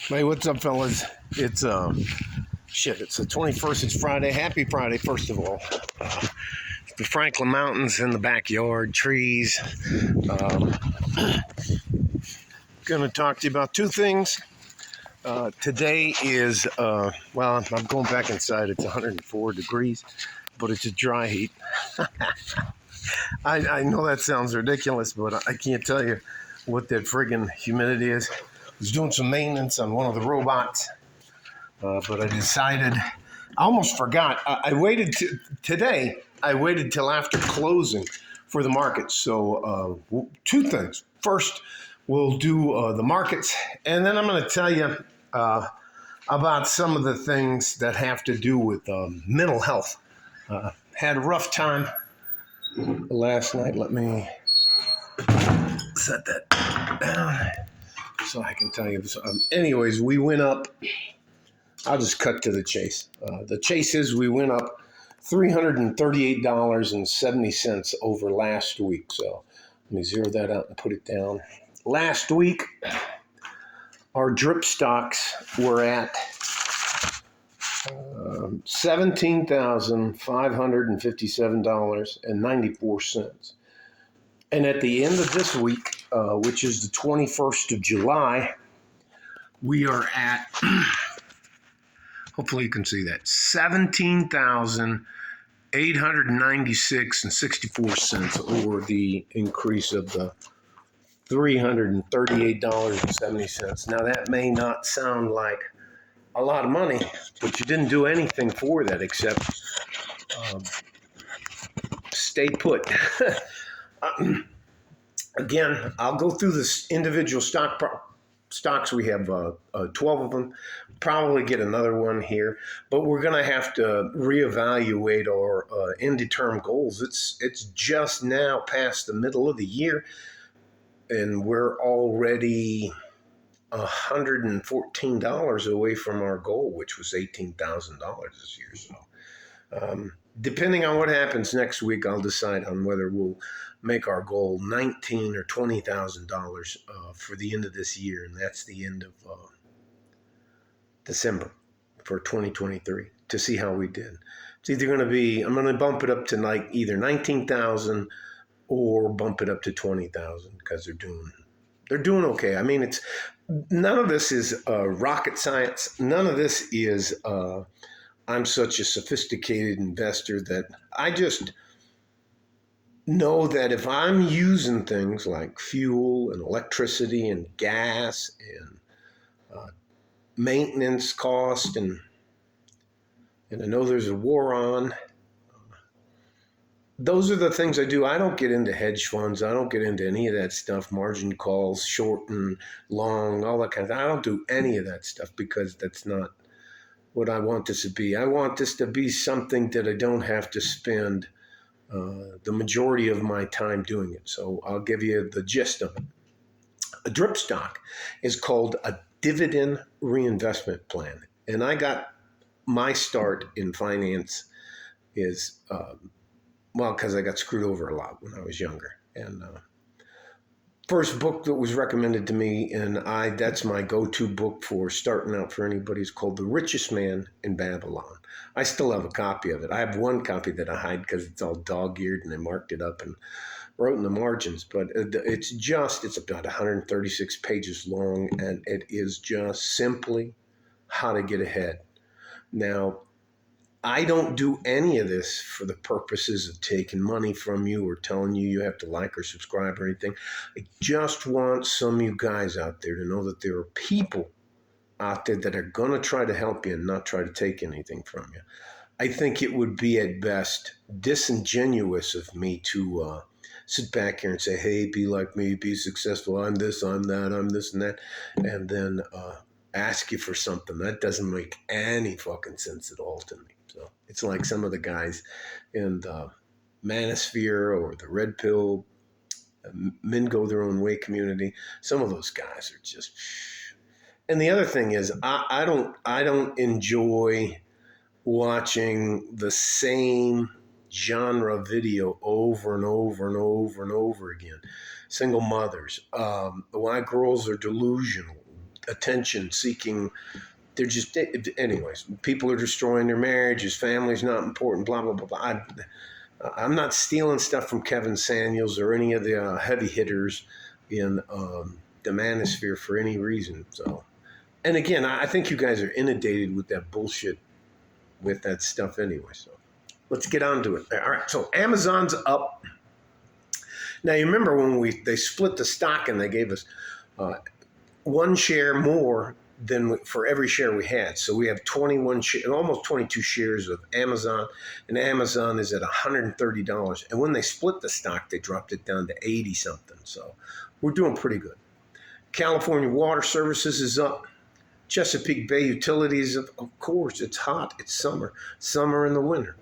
Hey, what's up, fellas? It's it's the 21st. It's Friday. Happy Friday, first of all. The Franklin Mountains in the backyard, trees. Um, Gonna talk to you about two things. Today is I'm going back inside. It's 104 degrees, but it's a dry heat. I know that sounds ridiculous, but I can't tell you what that friggin' humidity is. I was doing some maintenance on one of the robots. But I decided, I almost forgot. Today, I waited till after closing for the markets. So, two things. First, we'll do the markets, and then I'm going to tell you about some of the things that have to do with mental health. Had a rough time last night. Let me set that down so I can tell you this. Anyways, we went up. I'll just cut to the chase. The chase is we went up $338.70 over last week. So let me zero that out and put it down. Last week, our drip stocks were at $17,557.94. And at the end of this week, which is the 21st of July, we are at... Hopefully you can see that. $17,896.64 over the increase of the $338.70. Now that may not sound like a lot of money, but you didn't do anything for that except stay put. Again, I'll go through this individual stocks. We have 12 of them. Probably get another one here, but we're going to have to reevaluate our end-term goals. It's just now past the middle of the year, and we're already $114 away from our goal, which was $18,000 this year. So, depending on what happens next week, I'll decide on whether we'll make our goal $19,000 or $20,000 for the end of this year, and that's the end of December for 2023 to see how we did. It's either going to be, I'm going to bump it up to like either 19,000 or bump it up to 20,000 because they're doing okay. I mean, it's none of this is rocket science. None of this is I'm such a sophisticated investor that I just know that if I'm using things like fuel and electricity and gas and maintenance cost, and I know there's a war on. Those are the things I do. I don't get into hedge funds. I don't get into any of that stuff, margin calls, short and long, all that kind of thing. I don't do any of that stuff because that's not what I want this to be. I want this to be something that I don't have to spend the majority of my time doing it. So I'll give you the gist of it. A drip stock is called a dividend reinvestment plan. And I got my start in finance is, because I got screwed over a lot when I was younger. And first book that was recommended to me, and that's my go-to book for starting out for anybody, is called The Richest Man in Babylon. I still have a copy of it. I have one copy that I hide because it's all dog-eared, and I marked it up and wrote in the margins, but it's about 136 pages long, and it is just simply how to get ahead. Now, I don't do any of this for the purposes of taking money from you or telling you have to like or subscribe or anything. I just want some of you guys out there to know that there are people out there that are going to try to help you and not try to take anything from you. I think it would be at best disingenuous of me to sit back here and say, hey, be like me, be successful, I'm this, I'm that, I'm this and that, and then ask you for something. That doesn't make any fucking sense at all to me. So it's like some of the guys in the Manosphere or the Red Pill, Men Go Their Own Way community. Some of those guys are just... And the other thing is, I don't enjoy watching the same genre video over and over and over and over again. Single mothers, why girls are delusional, attention seeking. They're just, anyways, people are destroying their marriages, family's not important, blah, blah, blah, blah. I'm not stealing stuff from Kevin Samuels or any of the heavy hitters in the manosphere for any reason. So, and again, I think you guys are inundated with that bullshit, with that stuff anyway. So let's get on to it. All right. So Amazon's up. Now, you remember when they split the stock and they gave us one share more than for every share we had. So we have 21 almost 22 shares of Amazon, and Amazon is at $130. And when they split the stock, they dropped it down to 80 something. So we're doing pretty good. California Water Services is up. Chesapeake Bay Utilities, of course, it's hot. It's summer in the winter.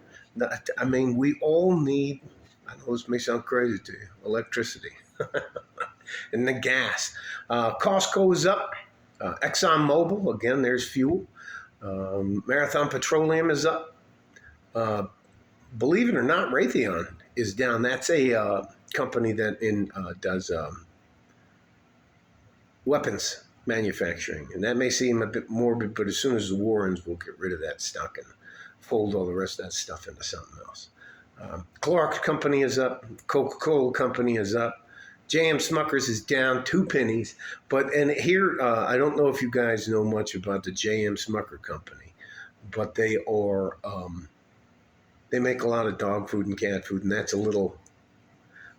I mean, we all need, I know this may sound crazy to you, electricity and the gas. Costco is up. ExxonMobil, again, there's fuel. Marathon Petroleum is up. Believe it or not, Raytheon is down. That's a company that does weapons manufacturing. And that may seem a bit morbid, but as soon as the war ends, we'll get rid of that stock and fold all the rest of that stuff into something else. Clorox Company is up. Coca-Cola Company is up. J.M. Smuckers is down 2 pennies. And here, I don't know if you guys know much about the J.M. Smucker Company, but they are, they make a lot of dog food and cat food, and that's a little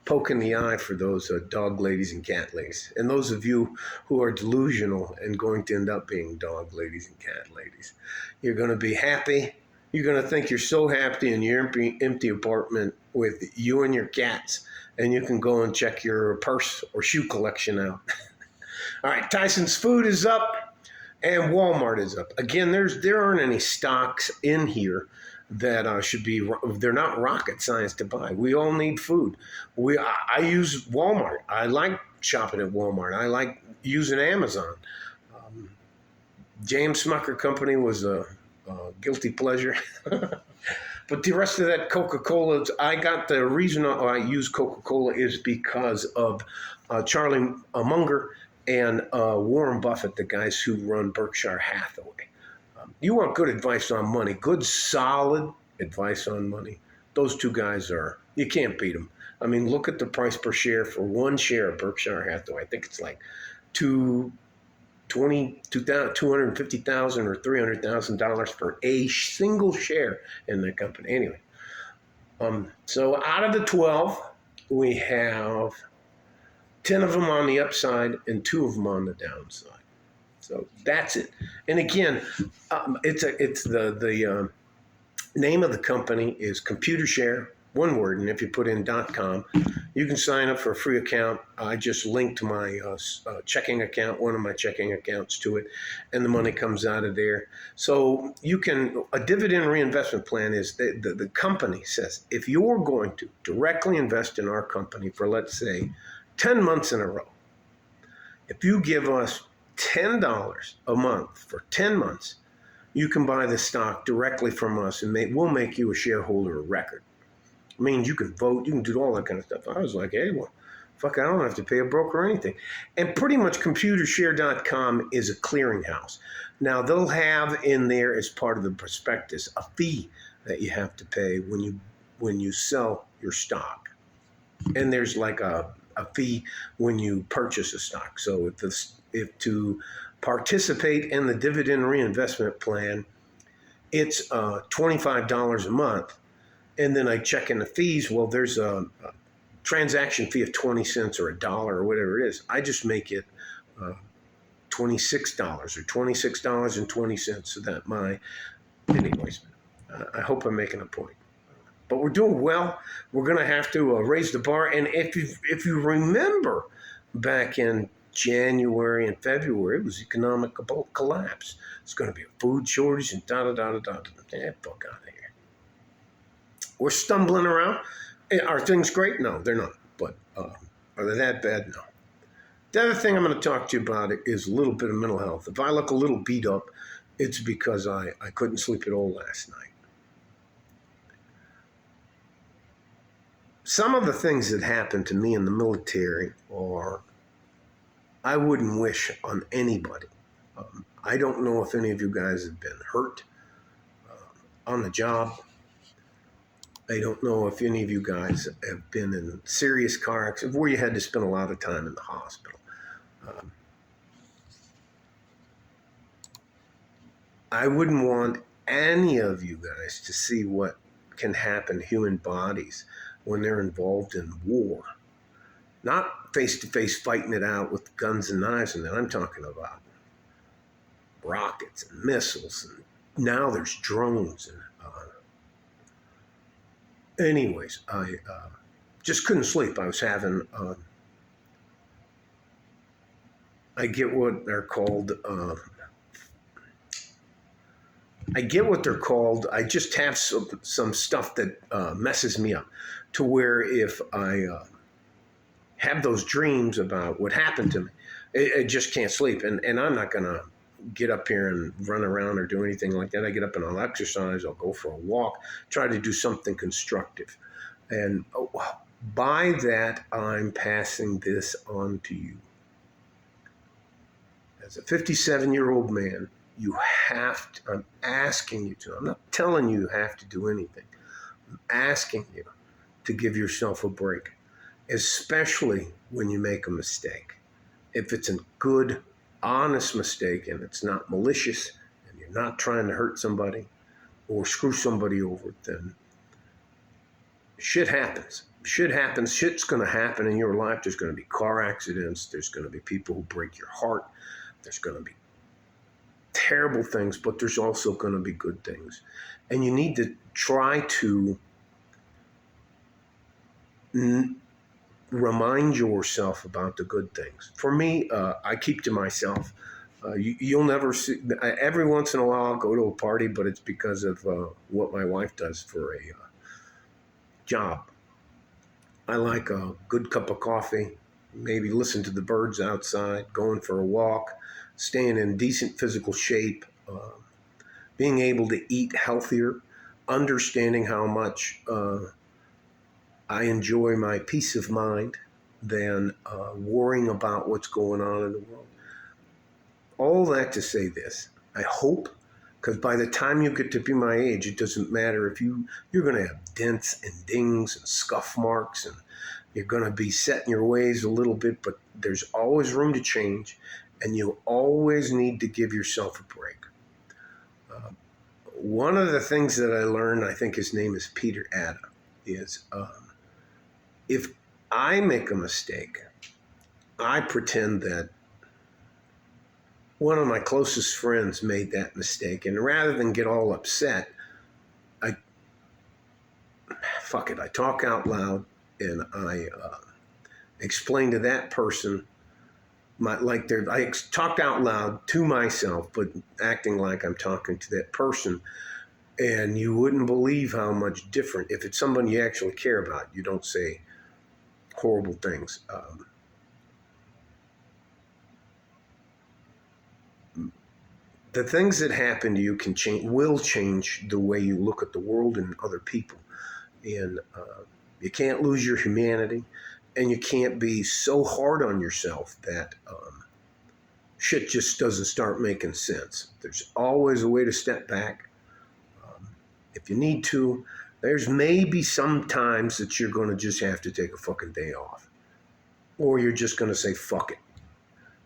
poke in the eye for those dog ladies and cat ladies. And those of you who are delusional and going to end up being dog ladies and cat ladies, you're going to be happy. You're going to think you're so happy in your empty apartment with you and your cats, and you can go and check your purse or shoe collection out. All right, Tyson's Food is up, and Walmart is up. Again, there aren't any stocks in here that should be, they're not rocket science to buy. We all need food. I use Walmart. I like shopping at Walmart. I like using Amazon. James Smucker Company was a guilty pleasure. But the rest of that Coca-Cola, I got the reason I use Coca-Cola is because of Charlie Munger and Warren Buffett, the guys who run Berkshire Hathaway. You want good advice on money, good solid advice on money. Those two guys you can't beat them. I mean, look at the price per share for one share of Berkshire Hathaway. I think it's like $250,000 or $300,000 for a single share in the company. Anyway, so out of the 12, we have 10 of them on the upside and 2 of them on the downside. So that's it. And again, it's the name of the company is ComputerShare, one word. And if you put in .com, you can sign up for a free account. I just linked my checking account, one of my checking accounts to it, and the money comes out of there. So a dividend reinvestment plan is the company says, if you're going to directly invest in our company for, let's say, 10 months in a row, if you give us $10 a month for 10 months, you can buy the stock directly from us, and we'll make you a shareholder of record. It means you can vote, you can do all that kind of stuff. I was like, hey, well, fuck, I don't have to pay a broker or anything. And pretty much ComputerShare.com is a clearinghouse. Now, they'll have in there, as part of the prospectus, a fee that you have to pay when you sell your stock. And there's like a fee when you purchase a stock. So if to participate in the dividend reinvestment plan, it's $25 a month. And then I check in the fees. Well, there's a transaction fee of 20 cents or $1 or whatever it is. I just make it $26 or $26.20. So that anyways, I hope I'm making a point. But we're doing well. We're going to have to raise the bar. And if you remember back in January and February, it was economic collapse. It's going to be a food shortage and da-da-da-da-da. Fuck out of here. We're stumbling around. Are things great? No, they're not. But are they that bad? No. The other thing I'm going to talk to you about is a little bit of mental health. If I look a little beat up, it's because I couldn't sleep at all last night. Some of the things that happened to me in the military I wouldn't wish on anybody. I don't know if any of you guys have been hurt on the job. I don't know if any of you guys have been in serious car accidents where you had to spend a lot of time in the hospital. I wouldn't want any of you guys to see what can happen to human bodies when they're involved in war. Not face-to-face fighting it out with guns and knives, and then I'm talking about rockets and missiles, and now there's drones. And anyways, I just couldn't sleep. I was having, I get what they're called. I just have some stuff that messes me up to where if I have those dreams about what happened to me, I just can't sleep. And I'm not going to get up here and run around or do anything like that. I get up and I'll exercise. I'll go for a walk, try to do something constructive. And by that, I'm passing this on to you. As a 57-year-old man, you have to, I'm asking you to, I'm not telling you have to do anything. I'm asking you to give yourself a break, especially when you make a mistake. If it's a good, honest mistake and it's not malicious and you're not trying to hurt somebody or screw somebody over, then shit happens. Shit happens. Shit's going to happen in your life. There's going to be car accidents. There's going to be people who break your heart. There's going to be terrible things, but there's also going to be good things. And you need to try to remind yourself about the good things. For me, I keep to myself. You'll never see, every once in a while I'll go to a party, but it's because of what my wife does for a job. I like a good cup of coffee, maybe listen to the birds outside, going for a walk, staying in decent physical shape, being able to eat healthier, understanding how much I enjoy my peace of mind than worrying about what's going on in the world. All that to say this, I hope, because by the time you get to be my age, it doesn't matter if you're going to have dents and dings and scuff marks, and you're going to be set in your ways a little bit, but there's always room to change, and you always need to give yourself a break. One of the things that I learned, I think his name is Peter Atta, is if I make a mistake, I pretend that one of my closest friends made that mistake, and rather than get all upset, I talk out loud, and I explain to that person, I talked out loud to myself, but acting like I'm talking to that person, and you wouldn't believe how much different, if it's someone you actually care about, you don't say horrible things. The things that happen to you will change the way you look at the world and other people. And you can't lose your humanity, and you can't be so hard on yourself that shit just doesn't start making sense. There's always a way to step back. If you need to, there's maybe some times that you're going to just have to take a fucking day off. Or you're just going to say, fuck it,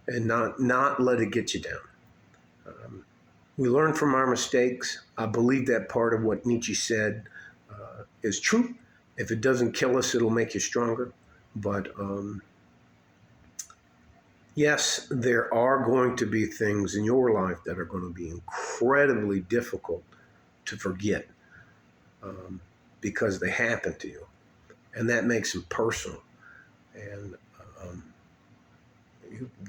and not let it get you down. We learn from our mistakes. I believe that part of what Nietzsche said is true. If it doesn't kill us, it'll make you stronger. But yes, there are going to be things in your life that are going to be incredibly difficult to forget because they happen to you. And that makes them personal. And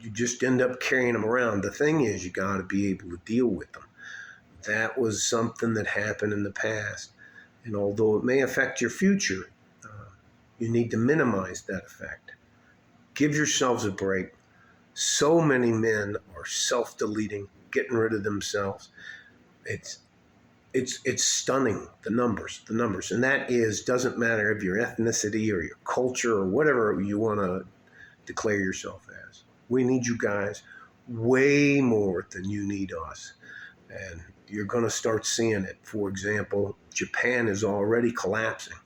you just end up carrying them around. The thing is, you got to be able to deal with them. That was something that happened in the past. And although it may affect your future, you need to minimize that effect. Give yourselves a break. So many men are self-deleting, getting rid of themselves. It's stunning, the numbers. And that doesn't matter if your ethnicity or your culture or whatever you want to declare yourself as. We need you guys. way more than you need us. And you're going to start seeing it. For example, Japan is already collapsing.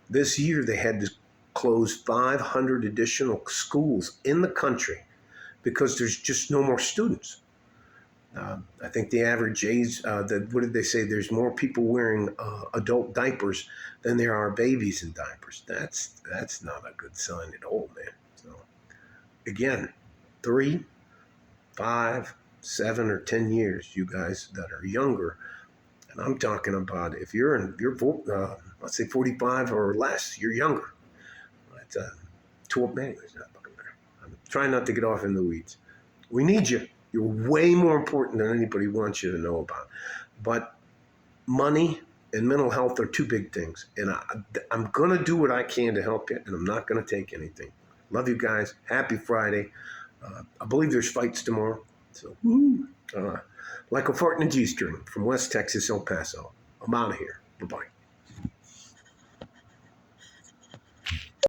This year, they had to close 500 additional schools in the country because there's just no more students. I think the average age, what did they say? There's more people wearing adult diapers than there are babies in diapers. That's not a good sign at all, man. So again, 3, 5, 7, or 10 years, you guys that are younger, and I'm talking about if you're let's say 45 or less, you're younger. It's 12 man. I'm trying not to get off in the weeds. We need you. You're way more important than anybody wants you to know about. But money and mental health are two big things. And I'm going to do what I can to help you, and I'm not going to take anything. Love you guys. Happy Friday. I believe there's fights tomorrow. So, like a fart in a G-string from West Texas, El Paso. I'm out of here. Bye-bye.